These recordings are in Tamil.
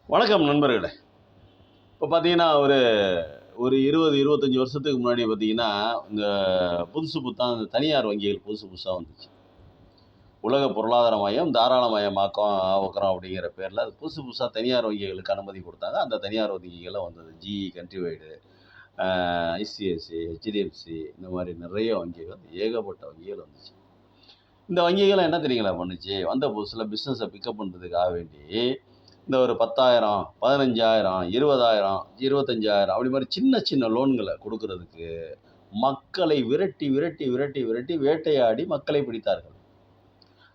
வணக்கம் நண்பர்களே. இப்போ பார்த்தீங்கன்னா, ஒரு ஒரு 20, 25 வருஷத்துக்கு முன்னாடி பார்த்தீங்கன்னா, இந்த புதுசு புத்தா இந்த தனியார் வங்கிகள் புதுசு புதுசா வந்துச்சு. உலக பொருளாதார மையம் ஆக்குறோம் அப்படிங்கிற பேர்ல, அது புதுசு புதுசா தனியார் வங்கிகளுக்கு அனுமதி குடுத்தாங்க. அந்த தனியார் வங்கிகள்லாம் வந்தது. GE, country wide, ICICI, HDFC இந்த மாரி நிறைய வங்கிகள், ஏகப்பட்ட வங்கிகள் வந்துச்சு. இந்த வங்கிகள் என்ன தெரியுங்களா பண்ணுச்சு? வந்த புதுசுல பிசினஸ பிக்கப் பண்றதுக்காக வேண்டி, இந்த ஒரு 10,000, 15,000, 20,000, 25,000 அப்படி மாரி சின்ன சின்ன லோன்கள குடுக்குறதுக்கு, மக்களை விரட்டி, விரட்டி, விரட்டி, விரட்டி வேட்டையாடி மக்களை பிடித்தார்கள்.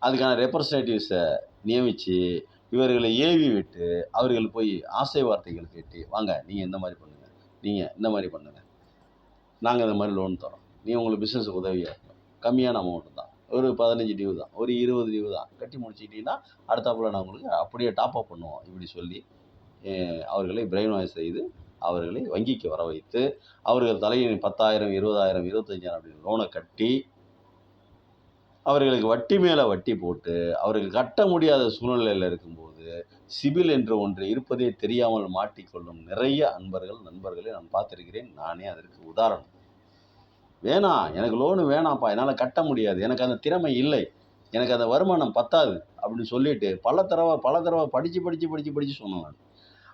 அதுக்கான ரெப்ரசன்டேட்டிவ்ஸ நியமிச்சு, இவர்களை ஏவி விட்டு, அவர்கள் போய் ஆசை வார்த்தைகள் கேட்டு, "வாங்க நீங்க இந்த மாரி பண்ணுங்க. நீங்க இந்த மாரி பண்ணுங்க. நாங்க இந்த மாரி லோன் தர்றோம். நீங்க உங்களுக்கு பிசினஸ்க்கு உதவியா இருக்கும். கம்மியான அமௌண்ட் தான். ஒரு 15 டியூ தான். ஒரு 20 டியூ தான். கட்டி முடிச்சுக்கிட்டீங்கன்னா, அடுத்தாப்புல நான் உங்களுக்கு அப்படியே டாப் அப் பண்ணுவோம்." இப்படி சொல்லி அவர்களை பிரெயின் வாஷ் செய்து, அவர்களை வங்கிக்கு வர வைத்து, அவர்கள் தலையில் 10,000, 20,000, 25,000 அப்படின்னு லோன கட்டி, அவர்களுக்கு வட்டி மேல வட்டி போட்டு, அவர்கள் கட்ட முடியாத சூழ்நிலையில இருக்கும்போது, சிபில் என்று ஒன்று இருப்பதே தெரியாமல் மாட்டிக்கொள்ளும் நிறைய நண்பர்களை நான் பார்த்திருக்கிறேன். நானே அதற்கு உதாரணம். "வேணாம், எனக்கு லோனு வேணாம்ப்பா. என்னால கட்ட முடியாது. எனக்கு அந்த திறமை இல்லை. எனக்கு அந்த வருமானம் பத்தாது." அப்படின்னு சொல்லிட்டு பல தடவ படிச்சு சொன்னேன் நானு.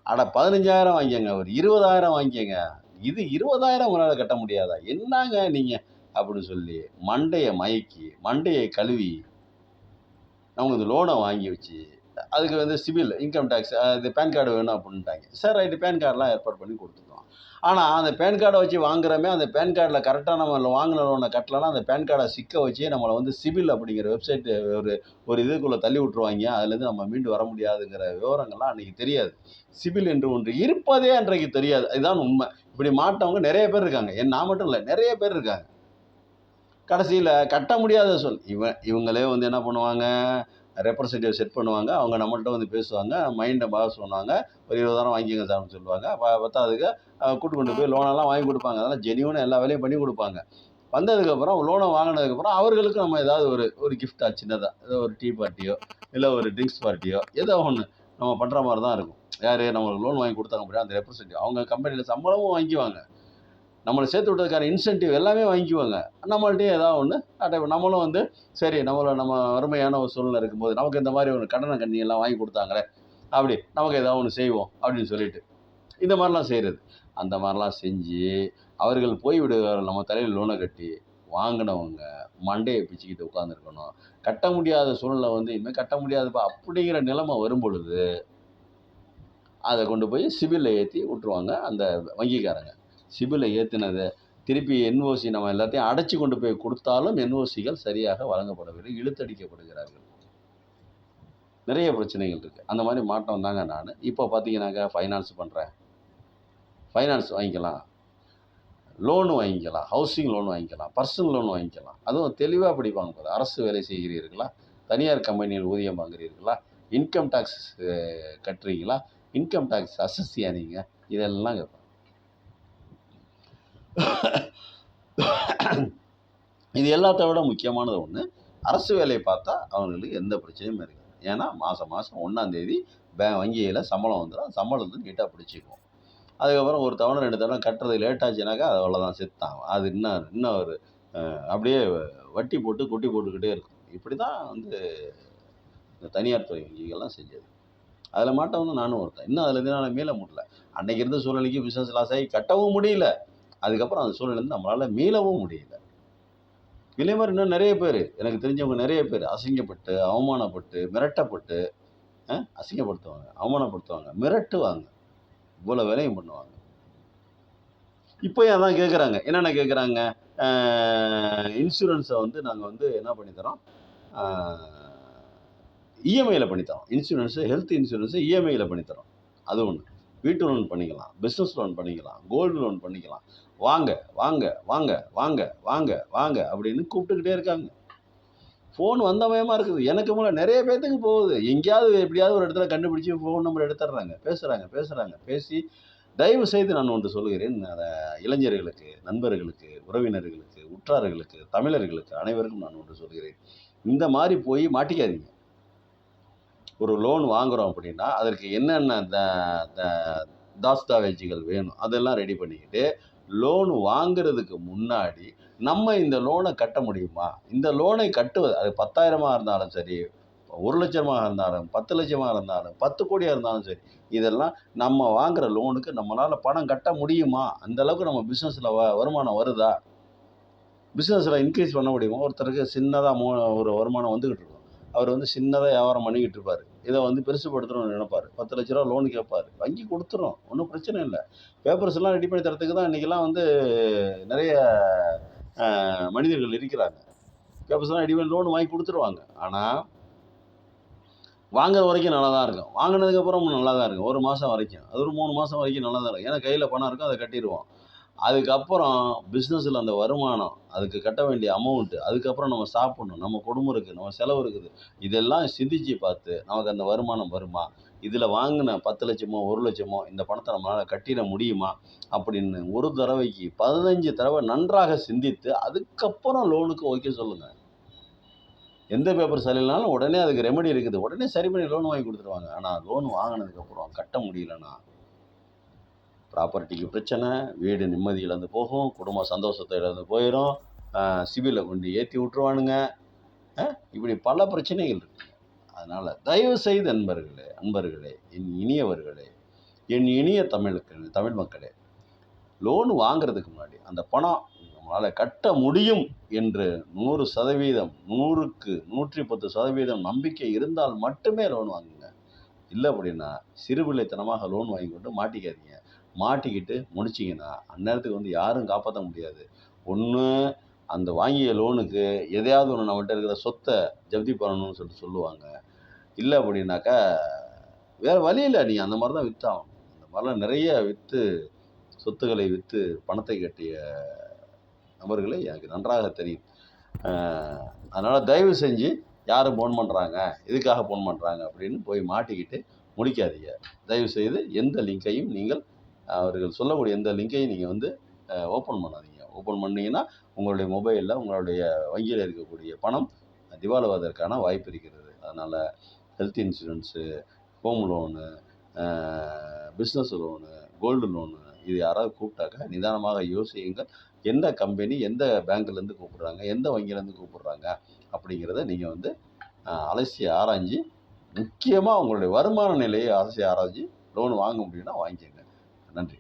அட 15,000 வாங்கிக்கங்க. ஒரு 20,000 வாங்கிக்கங்க. இது 20,000 உங்களால கட்ட முடியாதா? என்னாங்க நீங்க? அப்படின்னு சொல்லி மண்டைய மயக்கி, மண்டைய கழுவி, அவங்க இந்த லோன வாங்கி வச்சு, அதுக்கு சிபில், இன்கம் டாக்ஸ், இது பான் கார்டு வேணும் அப்படின்ட்டாங்க. சரி ரைட்டு, பான் கார்ட்லாம் ஏற்பாடு பண்ணி குடுத்துட்டோம். ஆனா, அந்த பான் கார்ட வச்சு வாங்குறோமே, அந்த பான் கார்ட்ல கரெக்ட்டா நம்ம வாங்குன லோன கட்டலன்னா, அந்த பான் கார்ட சிக்க வச்சு நம்மள சிபில் அப்படிங்கிற வெப்சைட் ஒரு ஒரு இதுக்குள்ள தள்ளி விட்டுருவாய்ங்க. அதுலேருந்து நம்ம மீண்டு வர முடியாதுங்கிற விவரங்கள்லாம் அன்னைக்கு தெரியாது. சிபில் என்று ஒன்று இருப்பதே அன்றைக்கு தெரியாது. இதுதான் உண்மை. இப்படி மாட்டவங்க நெறைய பேர் இருக்காங்க. நான் மட்டும் இல்ல. நெறைய பேர் இருக்காங்க. கடைசியில கட்ட முடியாத இவங்களே என்ன பண்ணுவாங்க, ரெப்ரசன்டேட்டிவ் செட் பண்ணுவாங்க. அவங்க நம்மள்ட்ட பேசுவாங்க. மைண்ட மாத்த சொன்னாங்க. ஒரு 20,000 வாங்கிக்கங்க சார்ன்னு சொல்லுவாங்க. பத்தாததுக்கு கொண்டு போய் லோனெல்லாம் வாங்கி குடுப்பாங்க. அதெல்லாம் ஜெனியூனா எல்லா வேலையும் பண்ணி குடுப்பாங்க. வந்ததுக்கப்புறம் லோன வாங்குனதுக்கப்புறம் அவர்களுக்கு நம்ம ஏதாவது ஒரு கிஃப்ட்டா சின்னதா, ஏதோ ஒரு டீ பார்ட்டியோ, இல்ல ஒரு ட்ரிங்க்ஸ் பார்ட்டியோ, ஏதோ ஒண்ணு நம்ம பண்ற மாரி தான் இருக்கும். யாரு நம்மளுக்கு லோன் வாங்கி குடுத்தாங்க பாத்தியா அந்த ரெப்ரசன்டேட்டிவ். அவங்க கம்பெனில சம்பளமும் வாங்கிக்குவாங்க. நம்மள சேர்த்து விட்டதுக்கான இன்சென்டிவ் எல்லாமே வாங்கிக்குவாங்க. நம்மள்ட்டயும் ஏதாவது ஒண்ணு நம்மளும் சரி நம்ம வறுமையான ஒரு சூழ்நிலை இருக்கும்போது, நமக்கு இந்த மாரி ஒரு கடன கண்ணி எல்லாம் வாங்கி குடுத்தாங்களே, அப்படி நமக்கு ஏதாவது ஒண்ணு செய்வோம் அப்படின்னு சொல்லிட்டு. இந்த மாரிலாம் செய்றது. அந்த மாரிலாம் செஞ்சு, அவர்கள் போய் விடுவார்கள் நம்ம தலையில லோன கட்டி. வாங்குனவங்க மண்டைய பிச்சுக்கிட்டு உட்கார்ந்துருக்கணும். கட்ட முடியாத சூழ்நிலை இனிமே கட்ட முடியாதுப்பா அப்படிங்கிற நிலைமை வரும்பொழுது, அத கொண்டு போய் சிபில்ல ஏத்தி விட்டுருவாங்க அந்த வங்கிக்காரங்க. சிபில்ல ஏத்துனத திருப்பி என்ஓசி நம்ம எல்லாத்தையும் அடைச்சு கொண்டு போய் குடுத்தாலும் என்ஓசிகள் சரியாக வழங்கப்படவில்லை. இழுத்தடிக்கப்படுகிறார்கள். நிறைய பிரச்சனைகள் இருக்கு. அந்த மாரி மாற்றம் தாங்க நானு. இப்போ பார்த்தீங்கன்னாக்க ஃபைனான்ஸ் பண்றேன். ஃபைனான்ஸ் வாங்கிக்கலாம். லோன் வாங்கிக்கலாம். ஹவுசிங் லோன் வாங்கிக்கலாம். பர்சனல் லோன் வாங்கிக்கலாம். அதுவும் தெளிவா படிப்பாங்க பாரு. அரசு வேலை செய்கிறீர்களா? தனியார் கம்பெனியில் ஊதியம் வாங்குறீர்களா? இன்கம் டாக்ஸ் கட்டுறீங்களா? இன்கம் டாக்ஸ் அசஸ்சியா நீங்க? இதெல்லாம் கேட்பாங்க. இது எல்லாத்த விட முக்கியமானது ஒண்ணு. அரசு வேலைய பார்த்தா அவங்களுக்கு எந்த பிரச்சனையும் இருக்காது. ஏன்னா மாசம் 1ஆம் தேதி வங்கியில சம்பளம் வந்துரும். சம்பளத்த நீட்டா பிடிச்சுக்குவோம். அதுக்கப்புறம் ஒரு தவணை 2 தவணை கட்டுறது லேட் ஆச்சுனாக்கா அது அவ்வளோதான் செத்தான். அது இன்னும் ஒரு அப்படியே வட்டி போட்டு கொட்டி போட்டுக்கிட்டே இருக்கும். இப்படிதான் இந்த தனியார் துறை வங்கிகள்லாம் செஞ்சது. அதில மாட்டவன் நானும் ஒருத்தன். இன்னும் அதிலேருந்து என்னால மீள முடியல. அன்னைக்கு இருந்த சூழ்நிலைக்கு பிசினஸ் லாஸ் ஆகி கட்டவும் முடியல. அதுக்கப்புறம் அந்த சூழ்நிலையிலேருந்து நம்மளால மீளவும் முடியல. இதே மாரி இன்னும் நெறைய பேரு, எனக்கு தெரிஞ்சவங்க நெறைய பேரு அசிங்கப்பட்டு, அவமானப்பட்டு, மிரட்டப்பட்டு, அசிங்கப்படுத்துவாங்க, அவமானப்படுத்துவாங்க, மிரட்டுவாங்க. இவ்வளோ வேலையும் பண்ணுவாங்க. இப்பயும் அதான் கேட்குறாங்க. என்னென்ன கேட்குறாங்க? இன்சூரன்ஸ நாங்க என்ன பண்ணி தர்றோம்? ஆ இஎம்ஐல பண்ணி தரோம். ஹெல்த் இன்சூரன்ஸ இஎம்ஐல பண்ணி தரோம். அது ஒண்ணு. வீட்டு லோன் பண்ணிக்கலாம். பிசினஸ் லோன் பண்ணிக்கலாம். கோல்டு லோன் பண்ணிக்கலாம். வாங்க, வாங்க, வாங்க, வாங்க, வாங்க, வாங்க அப்படின்னு கூப்பிட்டுக்கிட்டே இருக்காங்க. ஃபோன் வந்தமயமா இருக்குது. எனக்கு மூல நெறைய பேத்துக்கு போகுது. எங்கேயாவது எப்படியாவது ஒரு இடத்துல கண்டுபிடிச்சு ஃபோன் நம்பர் எடுத்துடுறாங்க. பேசுறாங்க. பேசி தயவு செய்து நான் ஒன்று சொல்லுகிறேன். இளைஞர்களுக்கு, நண்பர்களுக்கு, உறவினர்களுக்கு, உற்றார்களுக்கு, தமிழர்களுக்கு அனைவருக்கும் நான் ஒன்று சொல்கிறேன். இந்த மாரி போய் மாட்டிக்காதீங்க. ஒரு லோன் வாங்குறோம் அப்படின்னா, அதற்கு என்னென்ன த தாஸ்தாவேஜுகள் வேணும், அதெல்லாம் ரெடி பண்ணிக்கிட்டு, லோன் வாங்குறதுக்கு முன்னாடி, நம்ம இந்த லோன கட்ட முடியுமா? இந்த லோனை கட்டுவது அது 10,000 இருந்தாலும் சரி, 1,00,000 இருந்தாலும், 10,00,000 இருந்தாலும், 10,00,00,000 இருந்தாலும் சரி, இதெல்லாம் நம்ம வாங்குற லோனுக்கு நம்மளால பணம் கட்ட முடியுமா? அந்த அளவுக்கு நம்ம பிசினஸ்ல வருமானம் வருதா? பிசினஸ்ல இன்க்ரீஸ் பண்ண முடியுமா? ஒருத்தருக்கு சின்னதா ஒரு வருமானம் வந்துகிட்டு இருக்கும். அவர் வந்து சின்னதா வியாபாரம் பண்ணிக்கிட்டு இருப்பாரு. இத வந்து பெருசுபடுத்தணும்னு நினைப்பாரு. ரூ. 10,00,000 லோன் கேட்பாரு. வங்கி குடுத்துரும். ஒண்ணும் பிரச்சனை இல்ல. பேப்பர்ஸ் எல்லாம் ரெடி பண்ணி தரதுக்கு தான் இன்னைக்கெல்லாம் வந்து நெறைய மனிதர்கள் இருக்கிறாங்க. பேப்பர்ஸ் எல்லாம் ரெடி பண்ணி லோன் வாங்கி குடுத்துருவாங்க. ஆனா, வாங்குற வரைக்கும் நல்லா தான் இருக்கும். வாங்குனதுக்கு அப்புறம் நல்லா தான் இருக்கும். 1 மாசம் வரைக்கும். அது ஒரு 3 மாசம் வரைக்கும் நல்லா தான் இருக்கும். ஏன்னா கையில பணம் இருக்கும். அத கட்டிருவோம். அதுக்கப்புறம் பிசினஸ்ல அந்த வருமானம், அதுக்கு கட்ட வேண்டிய அமௌண்ட், அதுக்கப்புறம் நம்ம சாப்பிடணும், நம்ம குடும்பம் இருக்கு, நம்ம செலவு இருக்குது. இதெல்லாம் சிந்திச்சு பார்த்து, நமக்கு அந்த வருமானம் வருமா? இதில வாங்குன 10,00,000மோ, 1,00,000மோ இந்த பணத்த நம்மளால கட்டிட முடியுமா? அப்படின்னு ஒரு தடவைக்கு 15 தடவ நன்றாக சிந்தித்து, அதுக்கப்புறம் லோனுக்கு ஓகே சொல்லுங்க. எந்த பேப்பர் சரியில்லைனாலும் உடனே அதுக்கு ரெமெடி இருக்குது. உடனே சரி பண்ணி லோன் வாங்கி குடுத்துருவாங்க. ஆனா லோன் வாங்குனதுக்கப்புறம் கட்ட முடியலன்னா, ப்ராப்பர்ட்டிக்கு பிரச்சனை, வீடு நிம்மதி இழந்து போகும், குடும்ப சந்தோஷத்த இழந்து போயிரும், சிபில கொண்டு ஏத்தி விட்டுருவானுங்க. இப்படி பல பிரச்சனைகள் இருக்கு. அதனால தயவு செய்து அன்பர்களே, என் இனியவர்களே, என் இனிய தமிழ் மக்களே, லோன் வாங்குறதுக்கு முன்னாடி அந்த பணம் நம்மளால கட்ட முடியும் என்று 100% 100க்கு 110% நம்பிக்கை இருந்தால் மட்டுமே லோன் வாங்குங்க. இல்ல அப்படின்னா, சிறுபிள்ளைத்தனமாக லோன் வாங்கி கொண்டு மாட்டிக்காதீங்க. மாட்டிக்கிட்டு முழிச்சீங்கன்னா, அந்நேரத்துக்கு வந்து யாரும் காப்பாத்த முடியாது. ஒண்ணு அந்த வாங்கிய லோனுக்கு எதையாவது ஒண்ணு நம்மள்ட்ட இருக்கிற சொத்த ஜப்தி பண்ணணும்னு சொல்லுவாங்க. இல்ல அப்படின்னாக்கா, வேற வழி இல்ல. நீங்க அந்த மாரி தான் வித்தாகணும். அந்த மாரிலாம் நெறைய வித்து சொத்துக்களை வித்து பணத்தை கட்டிய நபர்களை எனக்கு நன்றாக தெரியும். அ அதனால தயவு செஞ்சு யாரு ஃபோன் பண்றாங்க? எதுக்காக ஃபோன் பண்றாங்க? அப்படின்னு போய் மாட்டிக்கிட்டு முழிக்காதீங்க. தயவு செய்து எந்த லிங்கையும் நீங்கள் அவர்கள் சொல்லக்கூடிய எந்த லிங்கையும் நீங்க வந்து ஓப்பன் பண்ணாதீங்க. ஓப்பன் பண்ணீங்கன்னா, உங்களுடைய மொபைல்ல உங்களுடைய வங்கியில இருக்கக்கூடிய பணம் திவாலாவதற்கான வாய்ப்பு இருக்கிறது. அதனால ஹெல்த் இன்சூரன்ஸு, ஹோம் லோனு, அ பிசினஸ் லோனு, கோல்டு லோனு இது யாராவது கூப்பிட்டாக்க நிதானமாக யோசியுங்கள். எந்த கம்பெனி, எந்த பேங்க்லேருந்து கூப்பிடுறாங்க, எந்த வங்கியிலேருந்து கூப்பிடுறாங்க அப்படிங்கிறத நீங்க வந்து அலசி ஆராய்ஞ்சு, முக்கியமா உங்களுடைய வருமான நிலையை அலசி ஆராய்ஞ்சு லோன் வாங்க முடியும்னா வாங்கிக்கங்க. நன்றி.